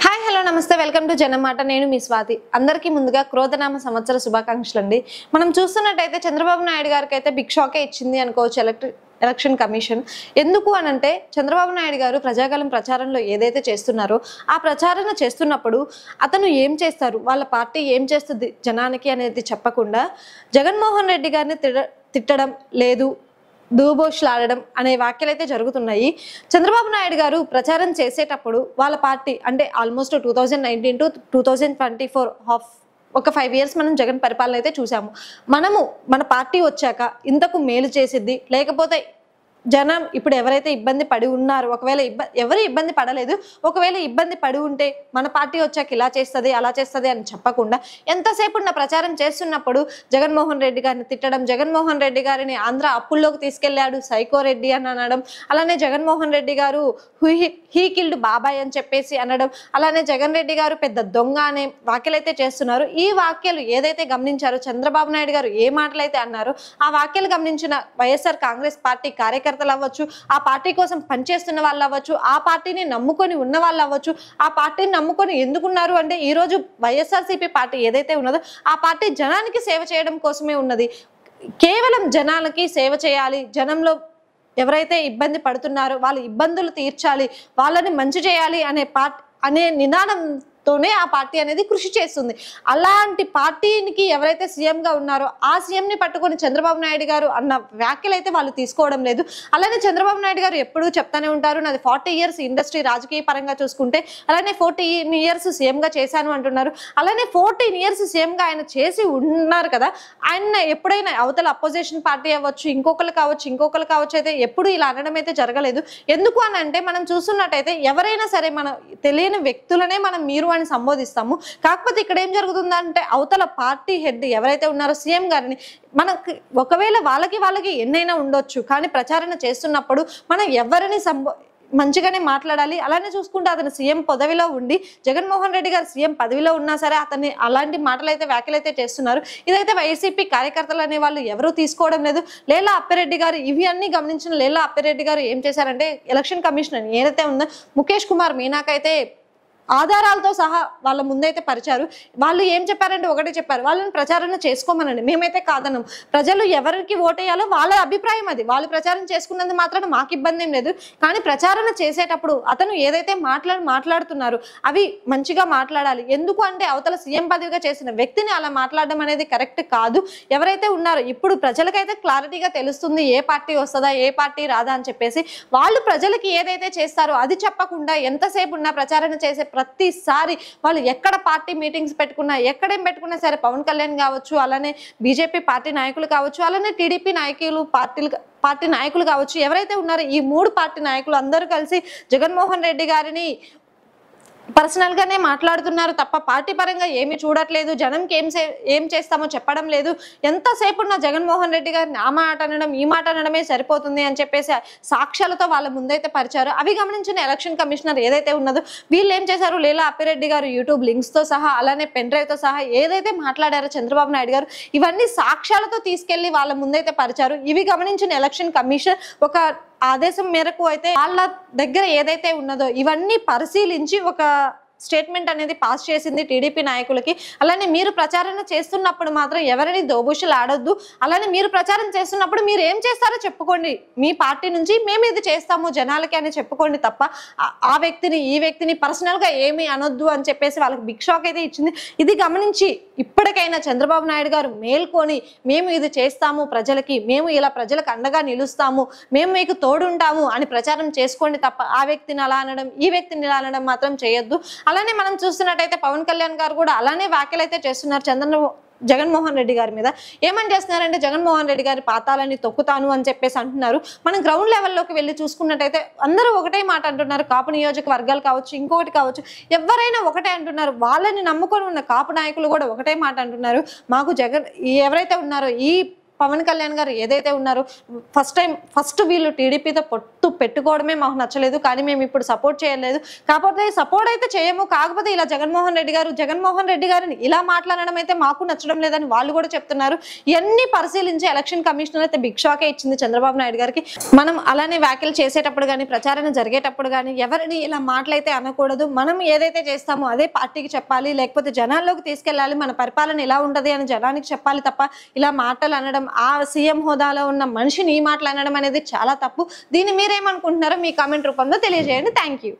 Hi hello నమస్తే welcome to జనమాట నేను మీ స్వాతి అందరికీ ముందుగా క్రోధనామ సంవత్సర శుభాకాంక్షలు అండి మనం చూస్తున్నట్టయితే చంద్రబాబు నాయుడు గారికి అయితే బిగ్ షాకే ఇచ్చింది అనుకోవచ్చు ఎలక్షన్ కమిషన్ ఎందుకు అనంటే చంద్రబాబు నాయుడు గారు ప్రజాగలం ప్రచారంలో ఏదైతే చేస్తున్నారో ఆ ప్రచారణ చేస్తున్నప్పుడు అతను ఏం చేస్తారు వాళ్ళ పార్టీ ఏం చేస్తుంది జనానికి అనేది చెప్పకుండా జగన్మోహన్ రెడ్డి గారిని తిట్టడం లేదు దూబోష్లాడడం అనే వ్యాఖ్యలు అయితే జరుగుతున్నాయి. చంద్రబాబు నాయుడు గారు ప్రచారం చేసేటప్పుడు వాళ్ళ పార్టీ అంటే ఆల్మోస్ట్ 2019 టు 2024 ఒక 5 years మనం జగన్ పరిపాలన అయితే చూసాము. మన పార్టీ వచ్చాక ఇంతకు మేలు చేసిద్ది లేకపోతే జనం ఇప్పుడు ఎవరైతే ఇబ్బంది పడి ఉన్నారో ఒకవేళ ఎవరు ఇబ్బంది పడలేదు ఒకవేళ ఇబ్బంది పడి ఉంటే మన పార్టీ వచ్చాక ఇలా చేస్తుంది అలా చేస్తుంది అని చెప్పకుండా ఎంతసేపు ఉన్న ప్రచారం చేస్తున్నప్పుడు జగన్మోహన్ రెడ్డి గారిని తిట్టడం జగన్మోహన్ రెడ్డి గారిని ఆంధ్ర అప్పుల్లోకి తీసుకెళ్లాడు సైకో రెడ్డి అని అనడం అలానే జగన్మోహన్ రెడ్డి గారు హీ కిల్డ్ బాబాయ్ అని చెప్పేసి అనడం అలానే జగన్ రెడ్డి గారు పెద్ద దొంగ అనే వ్యాఖ్యలు అయితే చేస్తున్నారు. ఈ వాక్యాలు ఏదైతే గమనించారో చంద్రబాబు నాయుడు గారు ఏ మాటలైతే అన్నారో ఆ వాక్యాలు గమనించిన వైఎస్ఆర్ కాంగ్రెస్ పార్టీ కార్యకర్తలు అవ్వచ్చు ఆ పార్టీ కోసం పనిచేస్తున్న వాళ్ళు అవ్వచ్చు ఆ పార్టీని నమ్ముకొని ఉన్న వాళ్ళు అవ్వచ్చు ఆ పార్టీని నమ్ముకొని ఎందుకున్నారు అంటే ఈ రోజు వైఎస్ఆర్సీపీ పార్టీ ఏదైతే ఉన్నదో ఆ పార్టీ జనానికి సేవ చేయడం కోసమే ఉన్నది. కేవలం జనాలకి సేవ చేయాలి జనంలో ఎవరైతే ఇబ్బంది పడుతున్నారో వాళ్ళ ఇబ్బందులు తీర్చాలి వాళ్ళని మంచి చేయాలి అనే నినాదంతోనే ఆ పార్టీ అనేది కృషి చేస్తుంది. అలాంటి పార్టీకి ఎవరైతే సీఎంగా ఉన్నారో ఆ సీఎంని పట్టుకొని చంద్రబాబు నాయుడు గారు అన్న వ్యాఖ్యలు అయితే వాళ్ళు తీసుకోవడం లేదు. అలానే చంద్రబాబు నాయుడు గారు ఎప్పుడూ చెప్తానే ఉంటారు నాది 40 years ఇండస్ట్రీ రాజకీయ పరంగా చూసుకుంటే అలానే 14 years సీఎంగా చేశాను అంటున్నారు. అలానే 14 years సీఎంగా ఆయన చేసి ఉన్నారు కదా ఆయన ఎప్పుడైనా అవతల అపోజిషన్ పార్టీ అవ్వచ్చు ఇంకొకరు కావచ్చు అయితే ఎప్పుడు ఇలా అనడం అయితే జరగలేదు. ఎందుకు అని అంటే మనం చూస్తున్నట్టయితే ఎవరైనా సరే మనం తెలియని వ్యక్తులనే మనం మీరు అని సంబోధిస్తాము. కాకపోతే ఇక్కడ ఏం జరుగుతుందంటే అవతల పార్టీ హెడ్ ఎవరైతే ఉన్నారో సీఎం గారిని మనకి ఒకవేళ వాళ్ళకి ఎన్నైనా ఉండొచ్చు కానీ ప్రచారణ చేస్తున్నప్పుడు మనం ఎవరిని మంచిగానే మాట్లాడాలి. అలానే చూసుకుంటే అతను సీఎం పదవిలో ఉండి జగన్మోహన్ రెడ్డి గారు సీఎం పదవిలో ఉన్నా సరే అతన్ని అలాంటి వ్యాఖ్యలు అయితే చేస్తున్నారు. ఇదైతే వైసీపీ కార్యకర్తలు అనే వాళ్ళు ఎవరూ తీసుకోవడం లేదు. లేలా అప్పిరెడ్డి గారు ఇవి అన్ని గమనించిన లేలా అప్పిరెడ్డి గారు ఏం చేశారంటే ఎలక్షన్ కమిషన్ ఏదైతే ఉందో ముఖేష్ కుమార్ మీనాకైతే ఆధారాలతో సహా వాళ్ళ ముందైతే పరిచారు. వాళ్ళు ఏం చెప్పారంటే ఒకటే చెప్పారు వాళ్ళని ప్రచారణ చేసుకోమనండి మేమైతే కాదన్నాం. ప్రజలు ఎవరికి ఓటేయాలో వాళ్ళ అభిప్రాయం అది వాళ్ళు ప్రచారం చేసుకున్నందుకు మాత్రాన మాకు ఇబ్బంది ఏం లేదు. కానీ ప్రచారణ చేసేటప్పుడు అతను ఏదైతే మాట్లాడుతున్నారు అవి మంచిగా మాట్లాడాలి. ఎందుకు అంటే అవతల సీఎం పదవిగా చేసిన వ్యక్తిని అలా మాట్లాడడం అనేది కరెక్ట్ కాదు. ఎవరైతే ఉన్నారో ఇప్పుడు ప్రజలకైతే క్లారిటీగా తెలుస్తుంది ఏ పార్టీ వస్తుందా ఏ పార్టీ రాదా అని చెప్పేసి వాళ్ళు ప్రజలకి ఏదైతే చేస్తారో అది చెప్పకుండా ఎంతసేపు ఉన్నా ప్రచారణ చేసే ప్రతిసారి వాళ్ళు ఎక్కడ పార్టీ మీటింగ్స్ పెట్టుకున్నా ఎక్కడేం పెట్టుకున్నా సరే పవన్ కళ్యాణ్ కావచ్చు అలానే బీజేపీ పార్టీ నాయకులు కావచ్చు అలానే టీడీపీ పార్టీ నాయకులు కావచ్చు ఎవరైతే ఉన్నారో ఈ 3 పార్టీ నాయకులు అందరూ కలిసి జగన్మోహన్ రెడ్డి గారిని పర్సనల్ గానే మాట్లాడుతున్నారు తప్ప పార్టీ పరంగా ఏమీ చూడట్లేదు. జనంకి ఏం చేస్తామో చెప్పడం లేదు. ఎంతసేపు ఉన్న జగన్మోహన్ రెడ్డి గారిని ఆ మాట అనడం ఈ మాట అనడమే సరిపోతుంది అని చెప్పేసి సాక్ష్యాలతో వాళ్ళ ముందైతే పరిచారు. అవి గమనించిన ఎలక్షన్ కమిషనర్ ఏదైతే ఉన్నదో వీళ్ళు ఏం చేశారు లేలా అప్పిరెడ్డి గారు యూట్యూబ్ లింక్స్ తో సహా అలానే పెన్ డ్రైవ్ తో సహా ఏదైతే మాట్లాడారో చంద్రబాబు నాయుడు గారు ఇవన్నీ సాక్ష్యాలతో తీసుకెళ్లి వాళ్ళ ముందైతే పరిచారు. ఇవి గమనించిన ఎలక్షన్ కమిషన్ ఒక ఆదేశం మేరకు అయితే వాళ్ళ దగ్గర ఏదైతే ఉన్నదో ఇవన్నీ పరిశీలించి ఒక స్టేట్మెంట్ అనేది పాస్ చేసింది టీడీపీ నాయకులకి. అలానే మీరు ప్రచారణ చేస్తున్నప్పుడు మాత్రం ఎవరిని దోబుషులు ఆడొద్దు. అలానే మీరు ప్రచారం చేస్తున్నప్పుడు మీరు ఏం చేస్తారో చెప్పుకోండి మీ పార్టీ నుంచి మేము ఇది చేస్తాము జనాలకి అని చెప్పుకోండి తప్ప ఆ వ్యక్తిని ఈ వ్యక్తిని పర్సనల్ గా ఏమీ అనొద్దు అని చెప్పేసి వాళ్ళకి బిగ్ షాక్ అయితే ఇచ్చింది. ఇది గమనించి ఇప్పటికైనా చంద్రబాబు నాయుడు గారు మేల్కొని మేము ఇది చేస్తాము ప్రజలకి మేము ఇలా ప్రజలకు అండగా నిలుస్తాము మేము మీకు తోడుంటాము అని ప్రచారం చేసుకోండి తప్ప ఆ వ్యక్తిని అలా అనడం ఈ వ్యక్తిని ఇలా అనడం మాత్రం చేయొద్దు. అలానే మనం చూస్తున్నట్టయితే పవన్ కళ్యాణ్ గారు కూడా అలానే వ్యాఖ్యలు అయితే చేస్తున్నారు జగన్మోహన్ రెడ్డి గారి మీద. ఏమని చేస్తున్నారంటే జగన్మోహన్ రెడ్డి గారి పాతాలని తొక్కుతాను అని చెప్పేసి అంటున్నారు. మనం గ్రౌండ్ లెవెల్లోకి వెళ్ళి చూసుకున్నట్టయితే అందరూ ఒకటే మాట అంటున్నారు. కాపు నియోజకవర్గాలు కావచ్చు ఇంకొకటి కావచ్చు ఎవరైనా ఒకటే అంటున్నారు. వాళ్ళని నమ్ముకొని ఉన్న కాపు నాయకులు కూడా ఒకటే మాట అంటున్నారు. మాకు ఎవరైతే ఉన్నారో ఈ పవన్ కళ్యాణ్ గారు ఏదైతే ఉన్నారో ఫస్ట్ వీళ్ళు టీడీపీతో పొత్తు పెట్టుకోవడమే మాకు నచ్చలేదు, కానీ మేము ఇప్పుడు సపోర్ట్ చేయలేదు. కాకపోతే సపోర్ట్ అయితే చేయము, కాకపోతే ఇలా జగన్మోహన్ రెడ్డి గారిని ఇలా మాట్లాడడం అయితే మాకు నచ్చడం లేదని వాళ్ళు కూడా చెప్తున్నారు. ఇవన్నీ పరిశీలించి ఎలక్షన్ కమిషనర్ అయితే బిగ్ షాకే ఇచ్చింది చంద్రబాబు నాయుడు గారికి. మనం అలానే వ్యాఖ్యలు చేసేటప్పుడు కానీ, ప్రచారణ జరిగేటప్పుడు కానీ ఎవరిని ఇలా మాటలైతే అనకూడదు. మనం ఏదైతే చేస్తామో అదే పార్టీకి చెప్పాలి, లేకపోతే జనాల్లోకి తీసుకెళ్ళాలి. మన పరిపాలన ఇలా ఉంటది అని జనానికి చెప్పాలి తప్ప ఇలా మాటలు అనడం, ఆ సీఎం హోదాలో ఉన్న మనిషిని ఈ మాటలు అనడం అనేది చాలా తప్పు. దీన్ని మీరేమనుకుంటున్నారో మీ కామెంట్ రూపంలో తెలియజేయండి. Thank you.